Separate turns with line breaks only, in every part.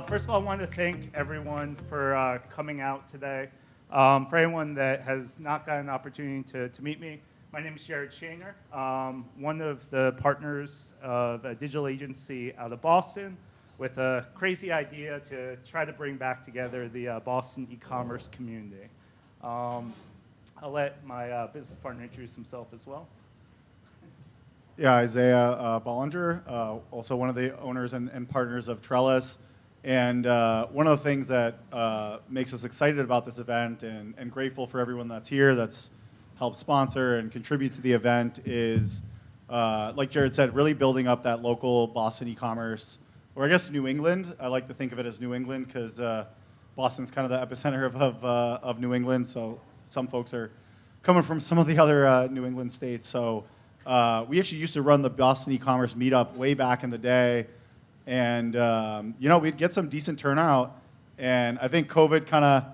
First of all, I want to thank everyone for coming out today. For anyone that has not gotten an opportunity to meet me, my name is Jared Shaner, one of the partners of a digital agency out of Boston with a crazy idea to try to bring back together the Boston e-commerce community. I'll let my business partner introduce himself as well.
Yeah, Isaiah Bollinger, also one of the owners and partners of Trellis. And one of the things that makes us excited about this event and grateful for everyone that's here, that's helped sponsor and contribute to the event is, like Jared said, really building up that local Boston e-commerce, or I guess New England. I like to think of it as New England because Boston's kind of the epicenter of New England. So some folks are coming from some of the other New England states. So we actually used to run the Boston e-commerce meetup way back in the day. And we'd get some decent turnout. And I think COVID kind of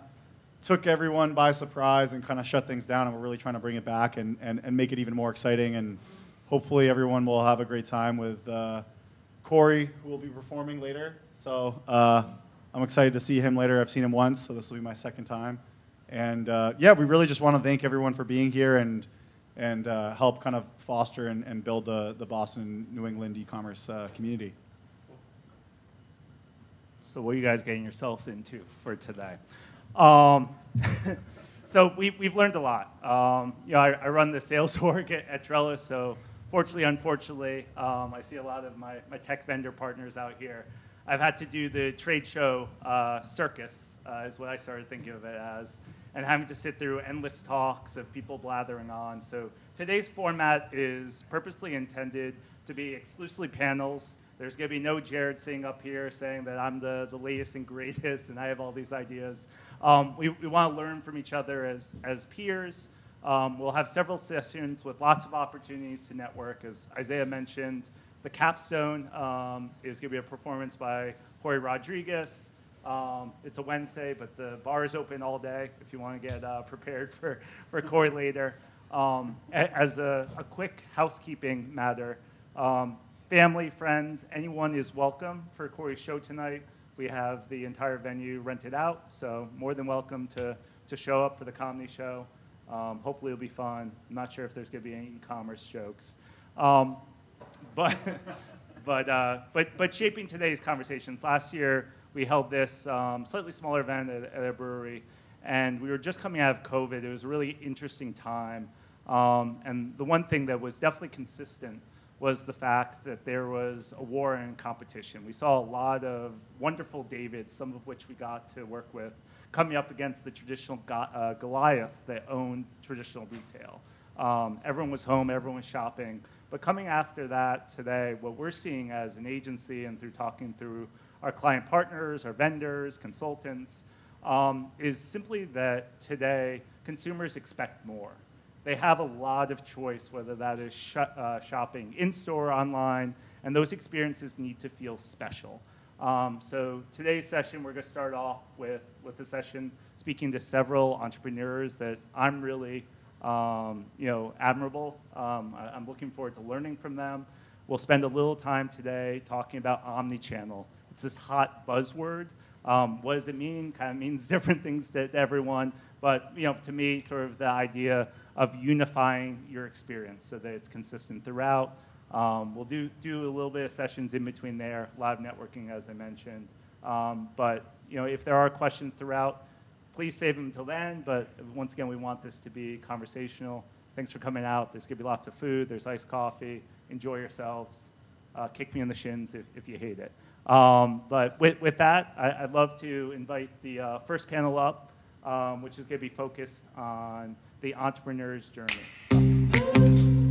took everyone by surprise and kind of shut things down. And we're really trying to bring it back and make it even more exciting. And hopefully everyone will have a great time with Corey, who will be performing later. So I'm excited to see him later. I've seen him once, so this will be my second time. And we really just want to thank everyone for being here and help kind of foster and build the Boston, New England e-commerce community.
So what are you guys getting yourselves into for today? So we've learned a lot. I run the sales org at Trellis, so fortunately, unfortunately, I see a lot of my tech vendor partners out here. I've had to do the trade show circus, is what I started thinking of it as, and having to sit through endless talks of people blathering on. So today's format is purposely intended to be exclusively panels. There's going to be no Jared sitting up here saying that I'm the latest and greatest and I have all these ideas. We want to learn from each other as peers. We'll have several sessions with lots of opportunities to network. As Isaiah mentioned, the capstone is going to be a performance by Jorge Rodriguez. It's a Wednesday, but the bar is open all day if you want to get prepared for Corey later. As a quick housekeeping matter, family, friends, anyone is welcome for Corey's show tonight. We have the entire venue rented out, so more than welcome to show up for the comedy show. Hopefully it'll be fun. I'm not sure if there's going to be any e-commerce jokes. But shaping today's conversations, last year we held this slightly smaller event at a brewery, and we were just coming out of COVID. It was a really interesting time, and the one thing that was definitely consistent was the fact that there was a war and competition. We saw a lot of wonderful Davids, some of which we got to work with, coming up against the traditional Goliaths that owned traditional retail. Everyone was home, everyone was shopping. But coming after that today, what we're seeing as an agency and through talking through our client partners, our vendors, consultants, is simply that today consumers expect more. They have a lot of choice, whether that is shopping in-store, online, and those experiences need to feel special. So today's session, we're going to start off with a session speaking to several entrepreneurs that I'm really admirable. I'm looking forward to learning from them. We'll spend a little time today talking about omnichannel. It's this hot buzzword. What does it mean? Kind of means different things to everyone. But to me, sort of the idea of unifying your experience so that it's consistent throughout. We'll do a little bit of sessions in between there, live networking, as I mentioned. But if there are questions throughout, please save them until then. But once again, we want this to be conversational. Thanks for coming out. There's going to be lots of food. There's iced coffee. Enjoy yourselves. Kick me in the shins if you hate it. But with that, I'd love to invite the first panel up, which is going to be focused on the entrepreneur's journey.